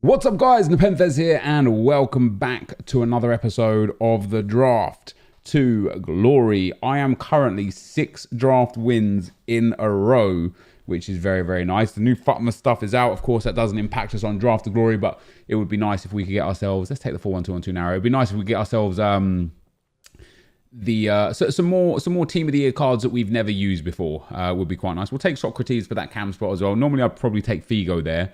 What's up guys, NepentheZ here and welcome back to another episode of the Draft to Glory. I am currently 6 draft wins in a row, which is very, very nice. The new FUTMA stuff is out. Of course, that doesn't impact us on Draft to Glory, but it would be nice if we could get ourselves, let's take the 4-1-2-1-2 now. It'd be nice if we get ourselves some more Team of the Year cards that we've never used before. Would be quite nice. We'll take Socrates for that cam spot as well. Normally I'd probably take Figo there.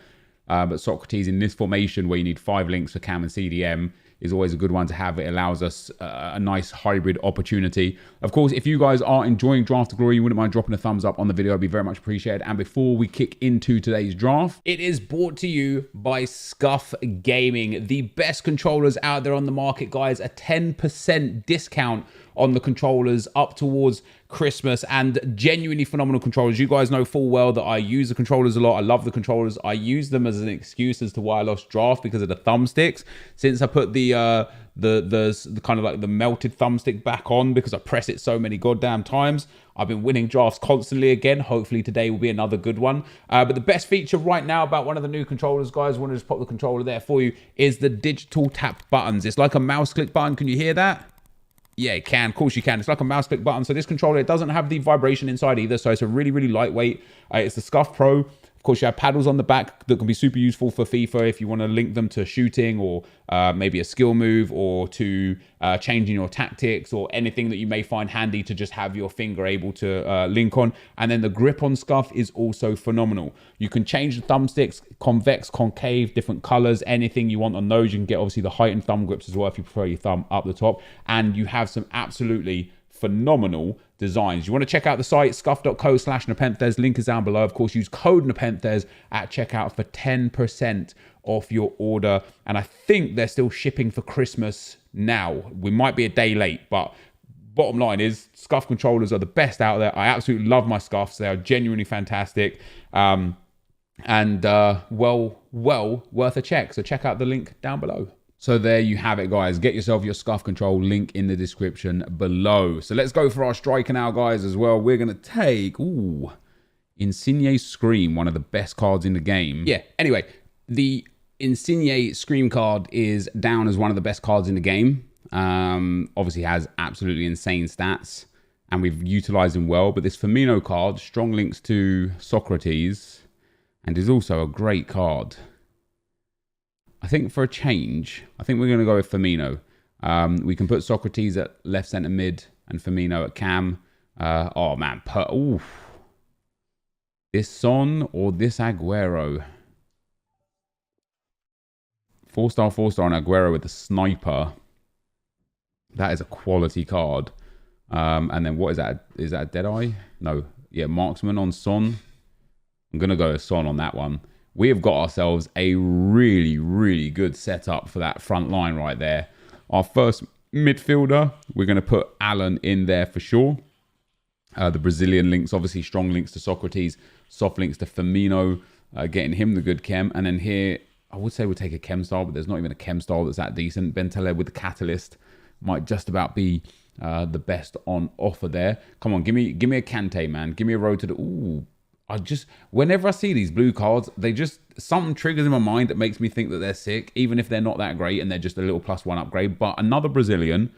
But Socrates in this formation where you need 5 links for cam and CDM is always a good one to have. It allows us a nice hybrid opportunity. Of course, if you guys are enjoying Draft to Glory, you wouldn't mind dropping a thumbs up on the video. It'd be very much appreciated. And before we kick into today's draft, it is brought to you by Scuf Gaming. The best controllers out there on the market, guys. A 10% discount on the controllers up towards Christmas, and genuinely phenomenal controllers. You guys know full well that I use the controllers a lot. I love the controllers. I use them as an excuse as to why I lost draft because of the thumbsticks. Since I put the kind of like the melted thumbstick back on because I press it so many goddamn times, I've been winning drafts constantly again. Hopefully today will be another good one. But the best feature right now about one of the new controllers, guys, I want to just pop the controller there for you, is the digital tap buttons. It's like a mouse click button. Can you hear that? Yeah, it can. Of course you can. It's like a mouse click button. So this controller, it doesn't have the vibration inside either. So it's a really, really lightweight. It's the Scuf Pro. Of course, you have paddles on the back that can be super useful for FIFA if you want to link them to shooting or maybe a skill move or to changing your tactics or anything that you may find handy to just have your finger able to link on. And then the grip on Scuf is also phenomenal. You can change the thumbsticks, convex, concave, different colors, anything you want on those. You can get obviously the heightened thumb grips as well if you prefer your thumb up the top. And you have some absolutely phenomenal designs. You want to check out the site, scuf.co/NepentheZ. Link is down below. Of course, use code NepentheZ at checkout for 10% off your order. And I think they're still shipping for Christmas now. We might be a day late, but bottom line is Scuf controllers are the best out there. I absolutely love my Scufs. They are genuinely fantastic. Well worth a check. So check out the link down below. So there you have it, guys. Get yourself your Scuf control, link in the description below. So let's go for our striker now, guys, as well. We're going to take, Insigne Scream, one of the best cards in the game. Yeah, anyway, the Insigne Scream card is down as one of the best cards in the game. Obviously has absolutely insane stats, and we've utilized him well. But this Firmino card, strong links to Socrates, and is also a great card. I think for a change, I think we're going to go with Firmino. We can put Socrates at left centre mid and Firmino at cam. Oh man, this Son or this Aguero? 4-star on Aguero with the sniper. That is a quality card. And then what is that? Is that a Deadeye? No. Yeah, marksman on Son. I'm going to go with Son on that one. We have got ourselves a really, really good setup for that front line right there. Our first midfielder, we're going to put Alan in there for sure. The Brazilian links, obviously strong links to Socrates, soft links to Firmino, getting him the good chem. And then here, I would say we'll take a chem style, but there's not even a chem style that's that decent. Bentaleb with the catalyst might just about be the best on offer there. Come on, give me a Kante, man. Give me a road to the... Ooh. Whenever I see these blue cards, something triggers in my mind that makes me think that they're sick, even if they're not that great and they're just a little +1 upgrade. But another Brazilian,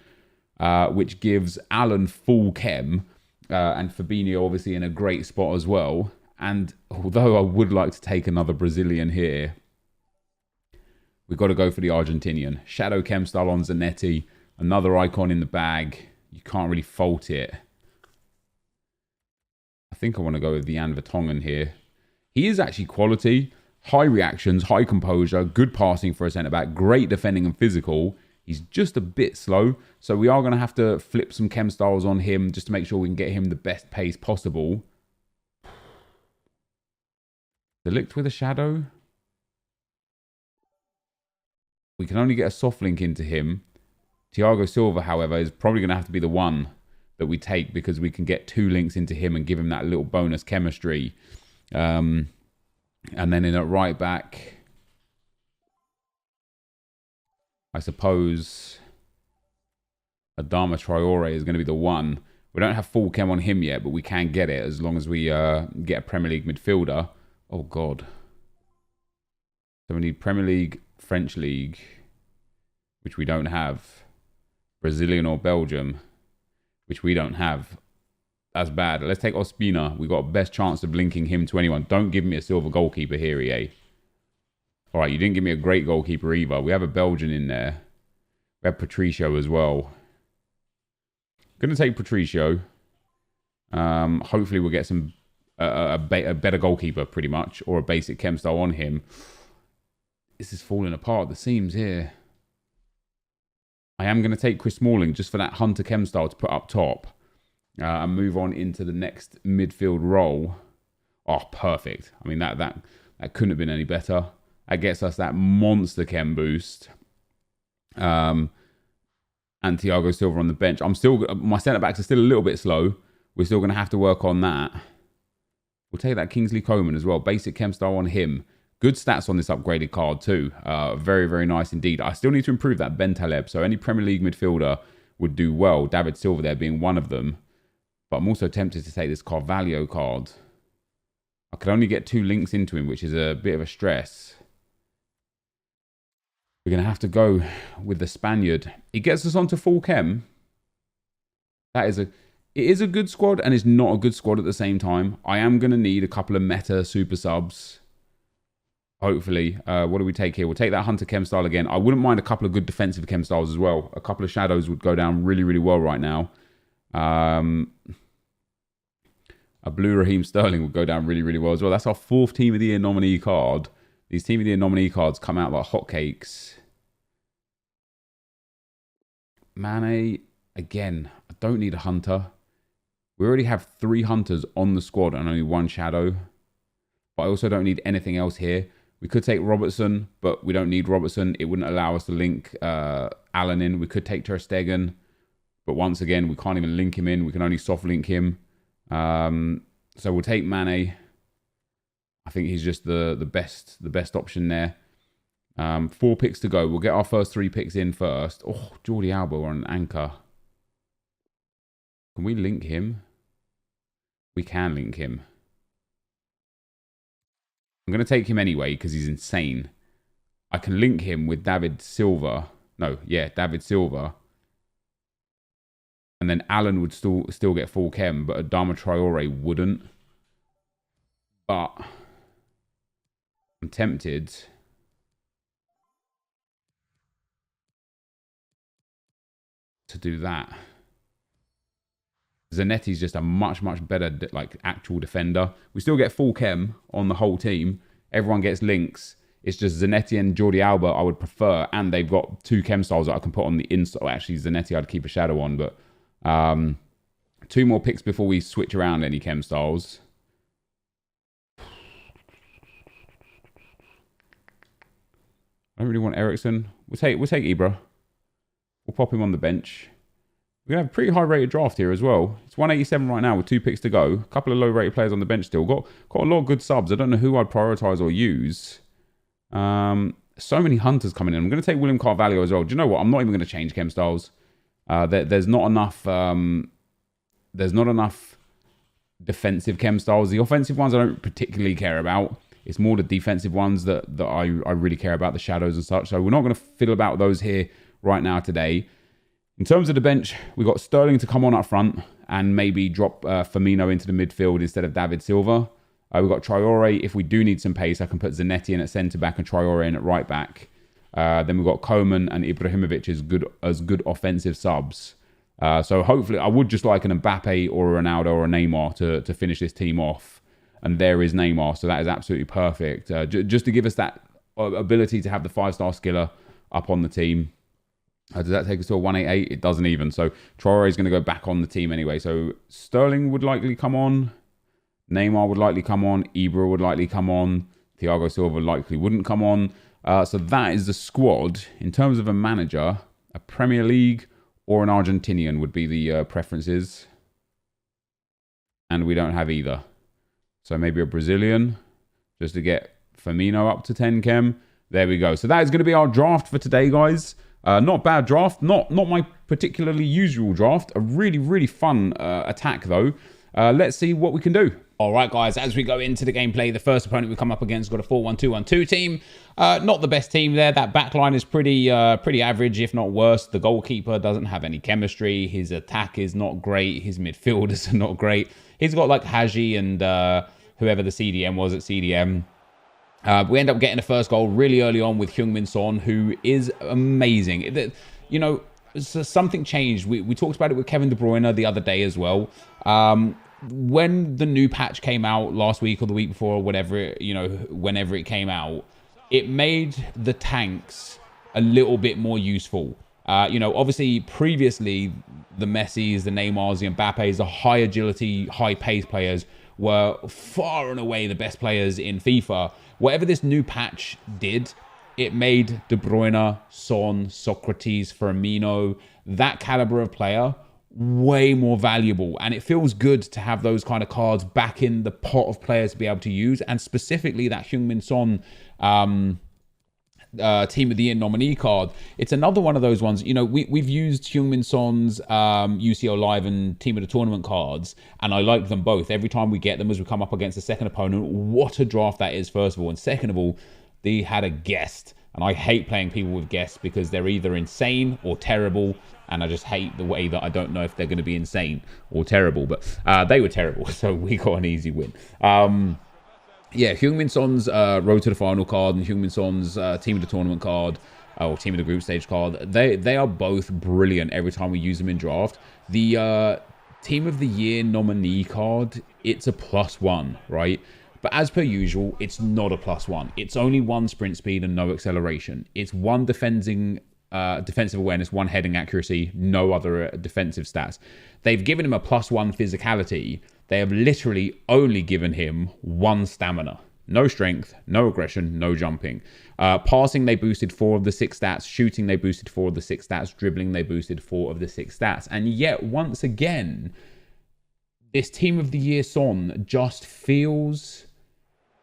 which gives Alan full chem, and Fabinho obviously in a great spot as well. And although I would like to take another Brazilian here, we've got to go for the Argentinian. Shadow chem style on Zanetti, another icon in the bag. You can't really fault it. I think I want to go with Jan Vertonghen here. He is actually quality, high reactions, high composure, good passing for a centre-back, great defending and physical. He's just a bit slow, so we are going to have to flip some chem styles on him just to make sure we can get him the best pace possible. Delict with a shadow. We can only get a soft link into him. Thiago Silva, however, is probably going to have to be the one that we take because we can get 2 links into him and give him that little bonus chemistry. And then in at right back, I suppose Adama Traore is going to be the one. We don't have full chem on him yet, but we can get it as long as we get a Premier League midfielder. Oh, God. So we need Premier League, French League, which we don't have. Brazilian or Belgium, which we don't have. That's bad. Let's take Ospina. We got best chance of linking him to anyone. Don't give me a silver goalkeeper here, EA. All right, you didn't give me a great goalkeeper either. We have a Belgian in there. We have Patricio as well. Gonna take Patricio. Hopefully we'll get some a better goalkeeper, pretty much, or a basic chem style on him. This is falling apart, the seams here. I am going to take Chris Smalling just for that Hunter chem style to put up top. And move on into the next midfield role. Oh, perfect. I mean, that couldn't have been any better. That gets us that monster chem boost. And Thiago Silva on the bench. My centre-backs are still a little bit slow. We're still going to have to work on that. We'll take that Kingsley Coman as well. Basic chem style on him. Good stats on this upgraded card too. Very, very nice indeed. I still need to improve that Ben Taleb. So any Premier League midfielder would do well. David Silva there being one of them. But I'm also tempted to take this Carvalho card. I could only get 2 links into him, which is a bit of a stress. We're going to have to go with the Spaniard. It gets us onto full chem. It is a good squad and it's not a good squad at the same time. I am going to need a couple of meta super subs. Hopefully. What do we take here? We'll take that Hunter chem style again. I wouldn't mind a couple of good defensive chem styles as well. A couple of shadows would go down really, really well right now. A blue Raheem Sterling would go down really, really well as well. That's our 4th Team of the Year nominee card. These Team of the Year nominee cards come out like hotcakes. Mane, again, I don't need a Hunter. We already have 3 Hunters on the squad and only 1 Shadow. But I also don't need anything else here. We could take Robertson, but we don't need Robertson. It wouldn't allow us to link Allen in. We could take Ter Stegen. But once again, we can't even link him in. We can only soft link him. So we'll take Mane. I think he's just the best option there. 4 picks to go. We'll get our first 3 picks in first. Oh, Jordi Alba on an anchor. Can we link him? We can link him. I'm going to take him anyway because he's insane. I can link him with David Silva. No, yeah, David Silva. And then Allen would still get full chem, but Adama Traore wouldn't. But I'm tempted to do that. Zanetti's just a much better actual defender. We still get full chem on the whole team. Everyone gets links. It's just Zanetti and Jordi Alba I would prefer, and they've got 2 chem styles that I can put on the inside. Actually, Zanetti I'd keep a shadow on, but 2 more picks before we switch around any chem styles. I don't really want Ericsson. We'll take Ibra. We'll pop him on the bench. We're going to have a pretty high rated draft here as well. It's 187 right now with 2 picks to go. A couple of low rated players on the bench still. Got a lot of good subs. I don't know who I'd prioritise or use. So many Hunters coming in. I'm going to take William Carvalho as well. Do you know what? I'm not even going to change chem styles. There's not enough defensive chem styles. The offensive ones I don't particularly care about. It's more the defensive ones that I really care about, the shadows and such. So we're not going to fiddle about those here right now today. In terms of the bench, we've got Sterling to come on up front and maybe drop Firmino into the midfield instead of David Silva. We've got Traore. If we do need some pace, I can put Zanetti in at centre-back and Traore in at right-back. Then we've got Coman and Ibrahimovic as good offensive subs. So hopefully, I would just like an Mbappe or a Ronaldo or a Neymar to finish this team off. And there is Neymar, so that is absolutely perfect. Just to give us that ability to have the 5-star skiller up on the team. Does that take us to a 188? It doesn't even. So Traore is going to go back on the team anyway. So Sterling would likely come on. Neymar would likely come on. Ibra would likely come on. Thiago Silva likely wouldn't come on. So that is the squad. In terms of a manager, a Premier League or an Argentinian would be the preferences. And we don't have either. So maybe a Brazilian just to get Firmino up to 10 chem. There we go. So that is going to be our draft for today, guys. Not bad draft. Not my particularly usual draft. A really, really fun attack, though. Let's see what we can do. All right, guys, as we go into the gameplay, the first opponent we come up against got a 4-1-2-1-2 team. Not the best team there. That backline is pretty average, if not worse. The goalkeeper doesn't have any chemistry. His attack is not great. His midfielders are not great. He's got like Haji and whoever the CDM was at CDM. We end up getting the first goal really early on with Heung-min Son, who is amazing. You know, something changed. We talked about it with Kevin De Bruyne the other day as well. When the new patch came out last week or the week before, or whatever, whenever it came out, it made the tanks a little bit more useful. Obviously previously the Messis, the Neymars, the Mbappes, the high agility, high pace players were far and away the best players in FIFA. Whatever this new patch did, it made De Bruyne, Son, Socrates, Firmino, that caliber of player way more valuable, and it feels good to have those kind of cards back in the pot of players to be able to use, and specifically that Heung-min Son Team of the Year nominee card. It's another one of those ones, we've used Heung-min Son's UCL Live and Team of the Tournament cards, and I like them both. Every time we get them as we come up against a second opponent, what a draft that is, first of all, and second of all, they had a guest. And I hate playing people with guests because they're either insane or terrible. And I just hate the way that I don't know if they're going to be insane or terrible. But they were terrible, so we got an easy win. Yeah, Heung-min Son's Road to the Final card and Heung-min Son's Team of the Tournament card, or Team of the Group Stage card, they are both brilliant every time we use them in draft. The Team of the Year nominee card, it's a +1, right? But as per usual, it's not a +1. It's only 1 sprint speed and no acceleration. It's 1 defensive awareness, 1 heading accuracy, no other defensive stats. They've given him a +1 physicality. They have literally only given him 1 stamina. No strength, no aggression, no jumping. Passing, they boosted 4 of the 6 stats. Shooting, they boosted 4 of the 6 stats. Dribbling, they boosted 4 of the 6 stats. And yet, once again, this Team of the Year Son just feels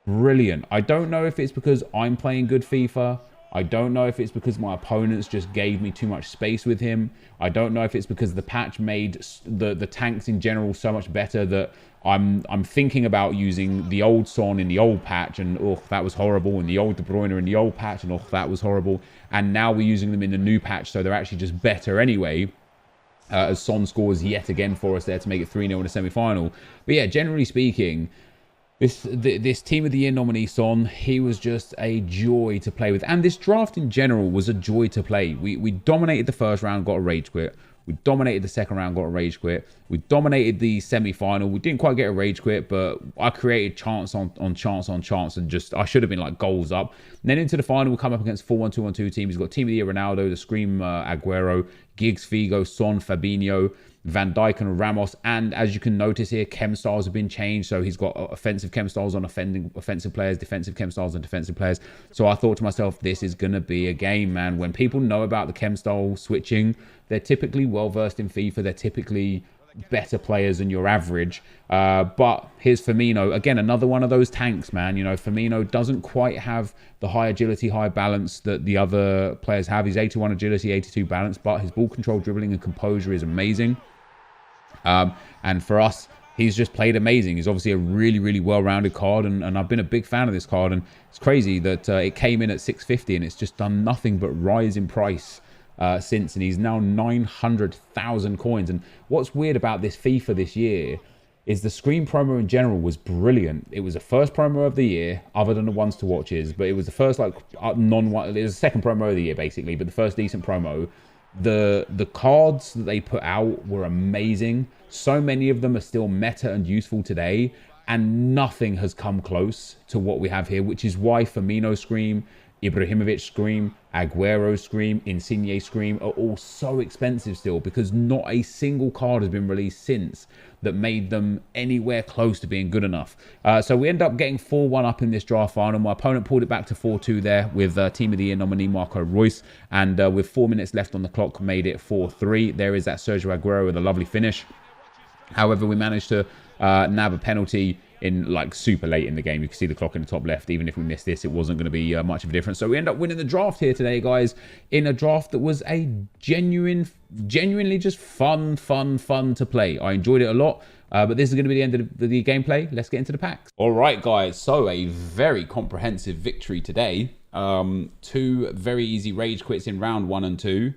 brilliant. I don't know if it's because I'm playing good FIFA. I don't know if it's because my opponents just gave me too much space with him. I don't know if it's because the patch made the tanks in general so much better that I'm thinking about using the old Son in the old patch, and oh, that was horrible, and the old De Bruyne in the old patch, and oh, that was horrible. And now we're using them in the new patch, so they're actually just better anyway. As Son scores yet again for us there to make it 3-0 in the semi-final. But yeah, generally speaking, this Team of the Year nominee Son, he was just a joy to play with. And this draft in general was a joy to play. We dominated the first round, got a rage quit. We dominated the second round, got a rage quit. We dominated the semi-final. We didn't quite get a rage quit, but I created chance on chance on chance, and just, I should have been like goals up. And then into the final, we come up against 4-1-2-1-2 team. He's got Team of the Year Ronaldo, the Scream Aguero, Giggs, Figo, Son, Fabinho, Van Dijk and Ramos. And as you can notice here, chem styles have been changed. So he's got offensive chem styles on offensive players, defensive chem styles on defensive players. So I thought to myself, this is going to be a game, man. When people know about the chem style switching, they're typically well versed in FIFA. They're typically better players than your average. But here's Firmino. Again, another one of those tanks, man. Firmino doesn't quite have the high agility, high balance that the other players have. He's 81 agility, 82 balance, but his ball control, dribbling and composure is amazing. And for us, he's just played amazing. He's obviously a really, really well-rounded card, and I've been a big fan of this card. And it's crazy that it came in at 650 and it's just done nothing but rise in price since, and he's now 900,000 coins. And what's weird about this FIFA this year is the Scream promo in general was brilliant. It was the first promo of the year, other than the ones to watches, but it was the first it was the second promo of the year basically, but the first decent promo. The cards that they put out were amazing. So many of them are still meta and useful today, and nothing has come close to what we have here, which is why Firmino Scream, Ibrahimovic Scream, Aguero Scream, Insigne Scream are all so expensive still, because not a single card has been released since that made them anywhere close to being good enough. So we end up getting 4-1 up in this draft final. My opponent pulled it back to 4-2 there with Team of the Year nominee Marco Reus, and with 4 minutes left on the clock made it 4-3. There is that Sergio Aguero with a lovely finish. However, we managed to nab a penalty in super late in the game. You can see the clock in the top left. Even if we missed this, it wasn't going to be much of a difference. So we end up winning the draft here today, guys, in a draft that was a genuinely just fun to play. I enjoyed it a lot. But this is going to be the end of the gameplay. Let's get into the packs. All right, guys. So a very comprehensive victory today. 2 very easy rage quits in round 1 and 2.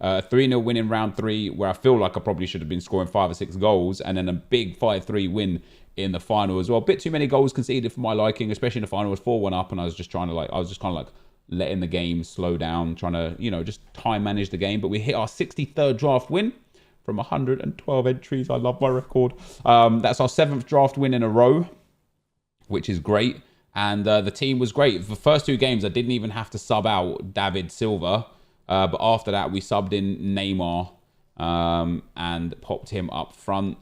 3-0 win in round 3, where I feel like I probably should have been scoring 5 or 6 goals. And then a big 5-3 win in the final as well. A bit too many goals conceded for my liking, especially in the final. It was 4-1 up, and I was just trying to kind of like letting the game slow down, trying to, you know, just time manage the game. But we hit our 63rd draft win from 112 entries. I love my record. That's our 7th draft win in a row, which is great. And the team was great. The first 2 games, I didn't even have to sub out David Silva. But after that, we subbed in Neymar and popped him up front.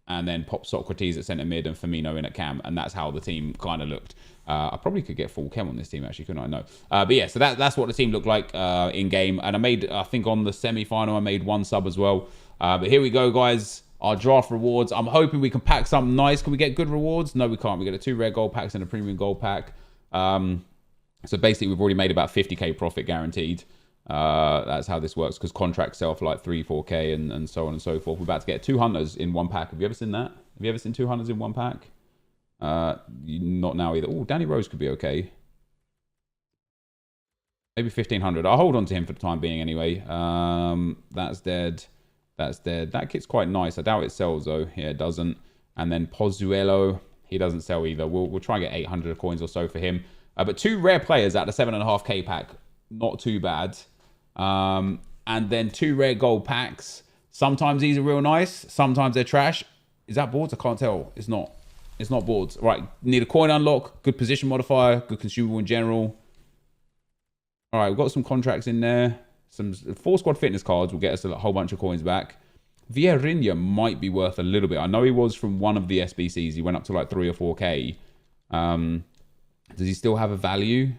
And then popped Socrates at centre mid and Firmino in at cam. And that's how the team kind of looked. I probably could get full chem on this team, actually, couldn't I? No. But yeah, so that's what the team looked like in game. And I think on the semi-final, I made 1 sub as well. But here we go, guys. Our draft rewards. I'm hoping we can pack something nice. Can we get good rewards? No, we can't. We get 2 rare gold packs and a premium gold pack. So basically, we've already made about 50k profit guaranteed. That's how this works, because contracts sell for like 3-4k and so on and so forth. We're about to get 2 hunters in 1 pack. Have you ever seen that? Have you ever seen 2 hunters in 1 pack? Not now either. Oh, Danny Rose could be okay. Maybe 1500. I'll hold on to him for the time being anyway. That's dead. That's dead. That kit's quite nice. I doubt it sells though. Yeah, it doesn't. And then Pozuelo, he doesn't sell either. We'll try and get 800 coins or so for him. But 2 rare players out of the 7.5k pack. Not too bad. And then 2 rare gold packs. Sometimes these are real nice. Sometimes they're trash. Is that boards? I can't tell. It's not. It's not boards. Right. Need a coin unlock. Good position modifier. Good consumable in general. All right. We've got some contracts in there. Some 4 squad fitness cards will get us a whole bunch of coins back. Vieirinha might be worth a little bit. I know he was from one of the SBCs. He went up to like 3 or 4k. Does he still have a value?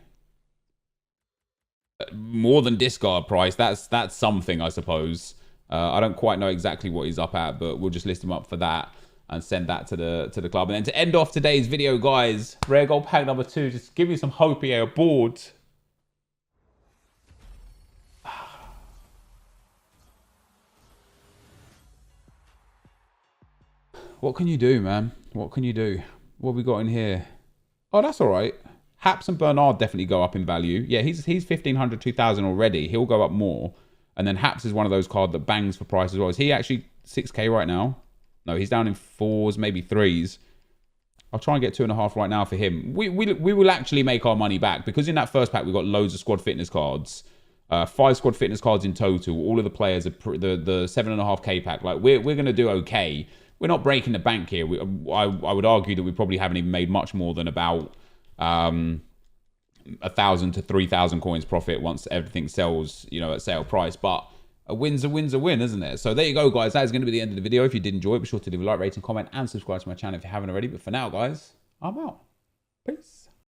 More than discard price. That's something, I suppose. I don't quite know exactly what he's up at, but we'll just list him up for that and send that to the club. And then to end off today's video, guys, rare gold pack number 2. Just give me some hope here. A board. What can you do, man? What can you do? What have we got in here? Oh, that's all right. Haps and Bernard definitely go up in value. Yeah, he's 1,500, 2,000 already. He'll go up more. And then Haps is one of those cards that bangs for price as well. Is he actually 6k right now? No, he's down in 4s, maybe 3s. I'll try and get 2.5 right now for him. We will actually make our money back, because in that first pack, we got loads of squad fitness cards. 5 squad fitness cards in total. All of the players are the 7.5k pack. Like, we're going to do okay. We're not breaking the bank here. I would argue that we probably haven't even made much more than about 1,000 to 3,000 coins profit once everything sells, you know, at sale price. But a win's a win, isn't it? So there you go, guys. That is going to be the end of the video. If you did enjoy it, be sure to leave a like, rating, comment, and subscribe to my channel if you haven't already. But for now, guys, I'm out. Peace.